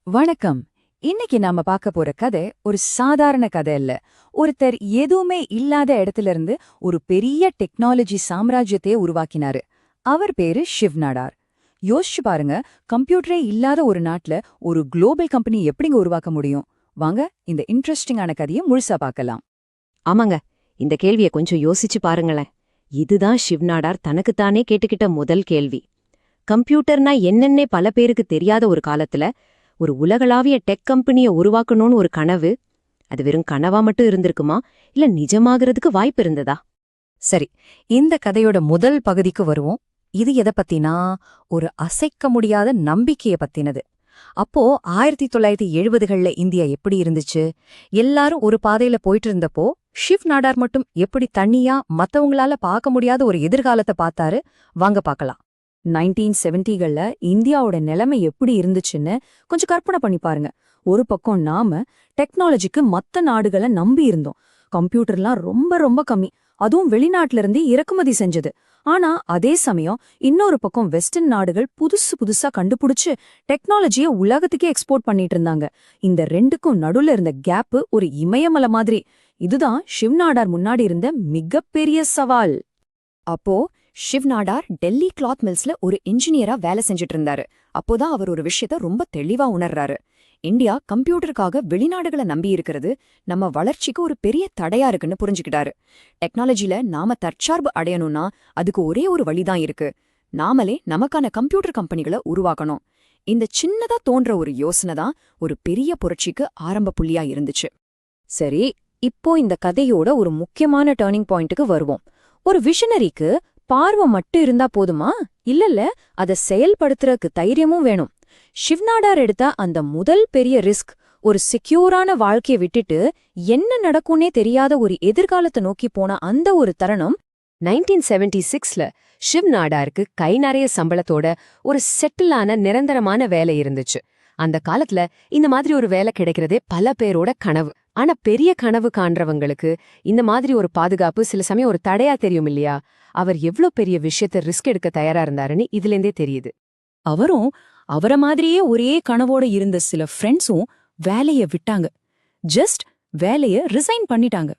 வணக்கம். இன்னைக்கு நாம பார்க்க போற கதை ஒரு சாதாரண கதை இல்ல. ஒருத்தர் எதுவுமே இல்லாத இடத்துல இருந்து ஒரு பெரிய டெக்னாலஜி சாம்ராஜ்யத்தையே உருவாக்கினாரு. அவர் பேரு ஷிவ் நாடார். யோசிச்சு பாருங்க, கம்ப்யூட்டரே இல்லாத ஒரு நாட்டுல ஒரு குளோபல் கம்பெனி எப்படிங்க உருவாக்க முடியும்? வாங்க இந்த இன்ட்ரெஸ்டிங்கான கதையை முழுசா பார்க்கலாம். ஆமாங்க, இந்த கேள்வியை கொஞ்சம் யோசிச்சு பாருங்களேன். இதுதான் ஷிவ் நாடார் தனக்குத்தானே கேட்டுக்கிட்ட முதல் கேள்வி. கம்ப்யூட்டர்னா என்னன்னே பல பேருக்கு தெரியாத ஒரு காலத்துல ஒரு உலகளாவிய டெக் கம்பெனியை உருவாக்கணும்னு ஒரு கனவு, அது வெறும் கனவா மட்டும் இருந்திருக்குமா, இல்ல நிஜமாகறதுக்கு வாய்ப்பு இருந்ததா? சரி, இந்த கதையோட முதல் பகுதிக்கு வருவோம். இது எதை பத்தினா, ஒரு அசைக்க முடியாத நம்பிக்கைய பத்தினது. அப்போ 1970கள்ல இந்தியா எப்படி இருந்துச்சு? எல்லாரும் ஒரு பாதையில போயிட்டு இருந்தப்போ ஷிவ் நாடார் மட்டும் எப்படி தனியா மத்தவங்களால பார்க்க முடியாத ஒரு எதிர்காலத்தை பார்த்தாரு? வாங்க பார்க்கலாம். 1970கள்ல இந்தியாவோட நிலைமை எப்படி இருந்துச்சுன்னு கொஞ்சம் கற்பனை பண்ணி பாருங்க. ஒரு பக்கம் நாம டெக்னாலஜிக்கு மத்த நாடுகளை நம்பி இருந்தோம். கம்ப்யூட்டர்லாம் ரொம்ப ரொம்ப கம்மி, அதுவும் வெளிநாட்டுல இருந்து இறக்குமதி செஞ்சது. ஆனா அதே சமயம் இன்னொரு பக்கம் வெஸ்டர்ன் நாடுகள் புதுசு புதுசா கண்டுபிடிச்சு டெக்னாலஜியை உலகத்துக்கே எக்ஸ்போர்ட் பண்ணிட்டு இருந்தாங்க. இந்த ரெண்டுக்கும் நடுவுல இருந்த கேப் ஒரு இமயமலை மாதிரி. இதுதான் ஷிவ் நாடார் முன்னாடி இருந்த மிகப்பெரிய சவால். அப்போ ஷிவ் நாடார் டெல்லி கிளாத் மில்ஸ்ல ஒரு இன்ஜினியரா வேலை செஞ்சுட்டு இருந்தாரு. அப்போதான் அவர் ஒரு விஷயத்த ரொம்ப தெளிவா உணர்றாரு. இந்தியா கம்ப்யூட்டருக்காக வெளிநாடுகளை நம்பி இருக்கிறது நம்ம வளர்ச்சிக்கு ஒரு பெரிய தடையா இருக்குன்னு புரிஞ்சுக்கிட்டாரு. டெக்னாலஜில நாம தற்சார்பு அடையணும்னா அதுக்கு ஒரே ஒரு வழிதான் இருக்கு. நாமளே நமக்கான கம்ப்யூட்டர் கம்பெனிகளை உருவாக்கணும். இந்த சின்னதா தோன்ற ஒரு யோசனை தான் ஒரு பெரிய புரட்சிக்கு ஆரம்ப புள்ளியா இருந்துச்சு. சரி, இப்போ இந்த கதையோட ஒரு முக்கியமான டர்னிங் பாயிண்ட்டுக்கு வருவோம். ஒரு விஷனரிக்கு பார்வை மட்டும் இருந்தா போதுமா? இல்லல்ல, அதை செயல்படுத்துறதுக்கு தைரியமும் வேணும். ஷிவ் நாடார் எடுத்த அந்த முதல் பெரிய ரிஸ்க், ஒரு செக்யூரான வாழ்க்கையை விட்டுட்டு என்ன நடக்கும்னே தெரியாத ஒரு எதிர்காலத்தை நோக்கி போன அந்த ஒரு தருணம் 1976ல ஷிவ் நாடாருக்கு கை நிறைய சம்பளத்தோட ஒரு செட்டிலான நிரந்தரமான வேலை இருந்துச்சு. அந்த காலத்துல இந்த மாதிரி ஒரு வேலை கிடைக்கிறதே பல பேரோட கனவு. ஆனா பெரிய கனவு காண்றவங்களுக்கு இந்த மாதிரி ஒரு பாதுகாப்பு சில சமயம் ஒரு தடையா தெரியும் இல்லையா? அவர் எவ்ளோ பெரிய விஷயத்த ரிஸ்க் எடுக்க தயாரா இருந்தாருன்னு இதுலேருந்தே தெரியுது. அவரும் அவர மாதிரியே ஒரே கனவோட இருந்த சில ஃப்ரெண்ட்ஸும் வேலைய விட்டாங்க. ஜஸ்ட் வேலைய ரிசைன் பண்ணிட்டாங்க.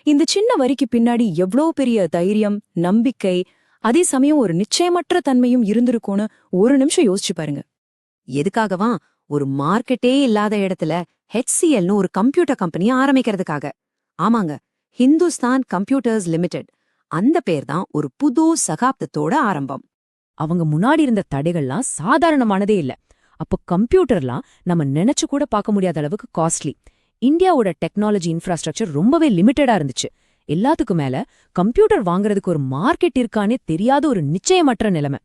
இந்த சின்ன வரிக்கு பின்னாடி எவ்ளோ பெரிய தைரியம், நம்பிக்கை, அதே சமயம் ஒரு நிச்சயமற்ற தன்மையும் இருந்திருக்கும்னு ஒரு நிமிஷம் யோசிச்சு பாருங்க. எதுக்காகவா? ஒரு மார்க்கெட்டே இல்லாத இடத்துல HCLன்னு ஒரு கம்ப்யூட்டர் கம்பெனியை ஆரம்பிக்கிறதுக்காக. ஆமாங்க, ஹிந்துஸ்தான் கம்ப்யூட்டர்ஸ் லிமிடெட். அந்த பேர் தான் ஒரு புது சகாப்தத்தோட ஆரம்பம். அவங்க முன்னாடி இருந்த தடைகள்லாம் சாதாரணமானதே இல்ல. அப்போ கம்ப்யூட்டர்லாம் நம்ம நினைச்சு கூட பார்க்க முடியாத அளவுக்கு காஸ்ட்லி. இந்தியாவோட டெக்னாலஜி இன்ஃப்ராஸ்ட்ரக்சர் ரொம்பவே லிமிட்டடா இருந்துச்சு. எல்லாத்துக்கும் மேல கம்ப்யூட்டர் வாங்குறதுக்கு ஒரு மார்க்கெட் இருக்கானே தெரியாத ஒரு நிச்சயமற்ற நிலைமை.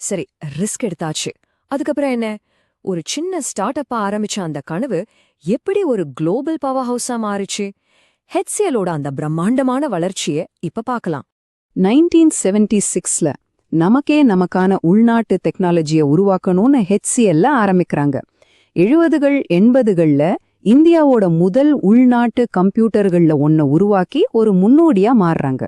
சரி, ரிஸ்க் எடுத்தாச்சு. அதுக்கப்புறம் என்ன? ஒரு சின்ன ஸ்டார்ட் அப்பா ஆரம்பிச்ச அந்த கனவு எப்படி ஒரு குளோபல் பவர் ஹவுஸா மாறிச்சு? HCLோட அந்த பிரம்மாண்டமான வளர்ச்சியை இப்ப பார்க்கலாம். 1976ல நமக்கான உள்நாட்டு டெக்னாலஜியை உருவாக்கணும்னு HCLல ஆரம்பிக்கிறாங்க. 70கள் 80கள்ல இந்தியாவோட முதல் உள்நாட்டு கம்ப்யூட்டர்கள்ல ஒன்ன உருவாக்கி ஒரு முன்னோடியா மாறுறாங்க.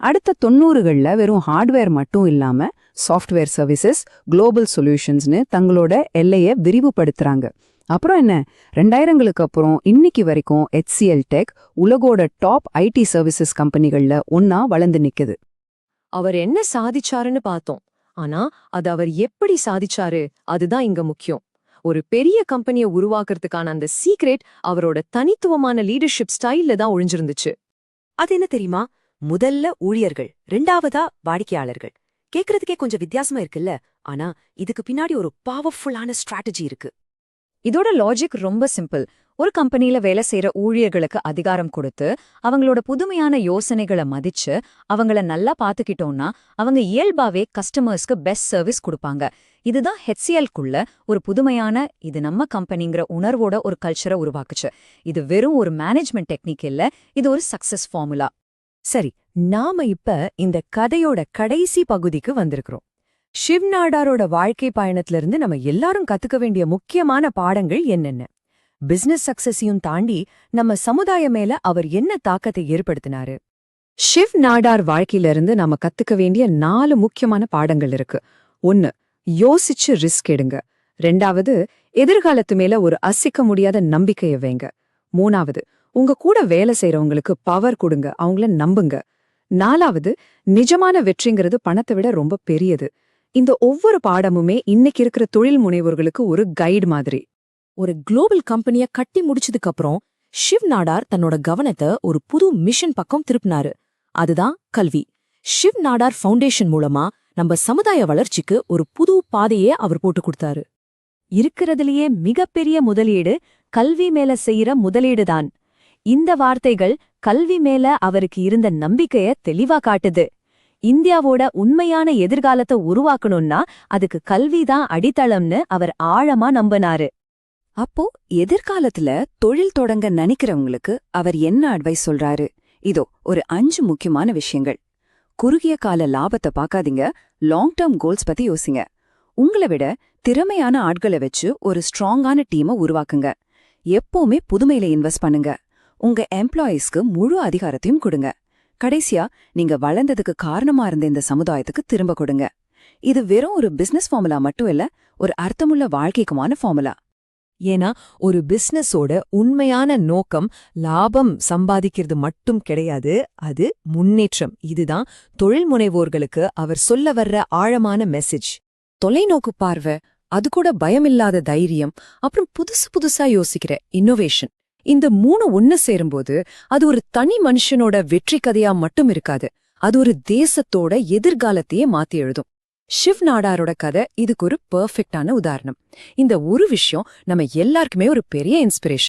அடுத்த 90கள்ல வெறும் ஹார்ட்வேர் மட்டும் இல்லாம சாஃப்ட்வேர் சர்வீசஸ், குளோபல் சொல்யூஷன்ஸ்னு தங்களோட எல்லையை விரிவுபடுத்துறாங்க. அப்புறம் என்ன, 2000களுக்கு அப்புறம் இன்னைக்கு வரைக்கும் HCL டெக் உலகோட டாப் IT சர்வீசஸ் கம்பெனிகள்ல ஒன்னா வளர்ந்து நிக்குது. அவர் என்ன சாதிச்சாருன்னு பார்த்தோம். ஆனா அது அவர் எப்படி சாதிச்சாரு, அதுதான் இங்க முக்கியம். ஒரு பெரிய கம்பெனியை உருவாக்குறதுக்கான அந்த சீக்ரெட் அவரோட தனித்துவமான லீடர்ஷிப் ஸ்டைல்ல தான் ஒழிஞ்சிருந்துச்சு. அது என்ன தெரியுமா? முதல்ல ஊழியர்கள், 2வதா வாடிக்கையாளர்கள். கேக்குறதுக்கே கொஞ்சம் வித்தியாசமா இருக்குல்ல, ஆனா இதுக்கு பின்னாடி ஒரு பவர்ஃபுல்லான ஸ்ட்ராட்டஜி இருக்கு. இதோட லாஜிக் ரொம்ப சிம்பிள். ஒரு கம்பெனில வேலை செய்யற ஊழியர்களுக்கு அதிகாரம் கொடுத்து அவங்களோட புதுமையான யோசனைகளை மதிச்சு அவங்கள நல்லா பாத்துக்கிட்டோம்னா அவங்க இயல்பாவே கஸ்டமர்ஸ்க்கு பெஸ்ட் சர்வீஸ் கொடுப்பாங்க. இதுதான் HCLக்குள்ள ஒரு புதுமையான, இது நம்ம கம்பெனிங்கிற உணர்வோட ஒரு கல்ச்சரை உருவாக்குச்சு. இது வெறும் ஒரு மேனேஜ்மெண்ட் டெக்னிக் இல்ல, இது ஒரு சக்சஸ் ஃபார்முலா. சரி, நாம இப்ப இந்த கதையோட கடைசி பகுதிக்கு வந்திருக்கிறோம். ஷிவ் நாடாரோட வாழ்க்கை பயணத்திலிருந்து நம்ம எல்லாரும் கத்துக்க வேண்டிய முக்கியமான பாடங்கள் என்னென்ன? பிசினஸ் சக்சஸையும் தாண்டி நம்ம சமுதாயம் மேல அவர் என்ன தாக்கத்தை ஏற்படுத்தினாரு? ஷிவ் நாடார் வாழ்க்கையிலிருந்து நாம கத்துக்க வேண்டிய 4 முக்கியமான பாடங்கள் இருக்கு. 1, யோசிச்சு ரிஸ்க் எடுங்க. 2வது, எதிர்காலத்து மேல ஒரு அசைக்க முடியாத நம்பிக்கைய வைங்க. 3வது, உங்க கூட வேலை செய்யறவங்களுக்கு பவர் கொடுங்க, அவங்கள நம்புங்க. 4வது, நிஜமான வெற்றிங்கிறது பணத்தை விட ரொம்ப பெரியது. இந்த ஒவ்வொரு பாடமுமே இன்னைக்கு இருக்கிற தொழில் முனைவோர்களுக்கு ஒரு கைடு மாதிரி. ஒரு குளோபல் கம்பெனிய கட்டி முடிச்சதுக்கு அப்புறம் ஷிவ் நாடார் தன்னோட கவனத்தை ஒரு புது மிஷன் பக்கம் திருப்பினாரு. அதுதான் கல்வி. ஷிவ் நாடார் ஃபவுண்டேஷன் மூலமா நம்ம சமுதாய வளர்ச்சிக்கு ஒரு புது பாதையே அவர் போட்டு கொடுத்தாரு. இருக்கிறதுலயே மிகப்பெரிய முதலீடு கல்வி மேல செய்யற முதலீடுதான். இந்த வார்த்தைகள் கல்வி மேல அவருக்கு இருந்த நம்பிக்கைய தெளிவா காட்டுது. இந்தியாவோட உண்மையான எதிர்காலத்தை உருவாக்கணும்னா அதுக்கு கல்விதான் அடித்தளம்னு அவர் ஆழமா நம்பினாரு. அப்போ எதிர்காலத்துல தொழில் தொடங்க நினைக்கிறவங்களுக்கு அவர் என்ன அட்வைஸ் சொல்றாரு? இதோ ஒரு 5 முக்கியமான விஷயங்கள். குறுகிய கால லாபத்தை பார்க்காதீங்க, லாங் டேர்ம் கோல்ஸ் பத்தி யோசிங்க. உங்களை விட திறமையான ஆட்களை வச்சு ஒரு ஸ்ட்ராங்கான டீமை உருவாக்குங்க. எப்பவுமே புதுமையில இன்வெஸ்ட் பண்ணுங்க. உங்க எம்ப்ளாயீஸ்க்கு முழு அதிகாரத்தையும் கொடுங்க. கடைசியா, நீங்க வளர்ந்ததுக்கு காரணமா இருந்த இந்த சமுதாயத்துக்கு திரும்ப கொடுங்க. இது வெறும் ஒரு பிசினஸ் ஃபார்முலா மட்டும் இல்ல, ஒரு அர்த்தமுள்ள வாழ்க்கைக்குமான ஃபார்முலா. ஏன்னா ஒரு பிசினஸோட உண்மையான நோக்கம் லாபம் சம்பாதிக்கிறது மட்டும் கிடையாது, அது முன்னேற்றம். இதுதான் தொழில் முனைவோர்களுக்கு அவர் சொல்ல வர்ற ஆழமான மெசேஜ். தொலைநோக்கு பார்வை, அது கூட பயமில்லாத தைரியம், அப்புறம் புதுசா யோசிக்கிற இன்னோவேஷன். இந்த 3 ஒன்னு சேரும்போது அது ஒரு தனி மனுஷனோட வெற்றி கதையா மட்டும் இருக்காது, அது ஒரு தேசத்தோட எதிர்காலத்தையே மாத்தி எழுதும். ஷிவ் நாடாரோட கதை இதுக்கு ஒரு பெர்ஃபெக்டான உதாரணம். இந்த ஒரு விஷயம் நம்ம எல்லாருக்குமே ஒரு பெரிய இன்ஸ்பிரேஷன்.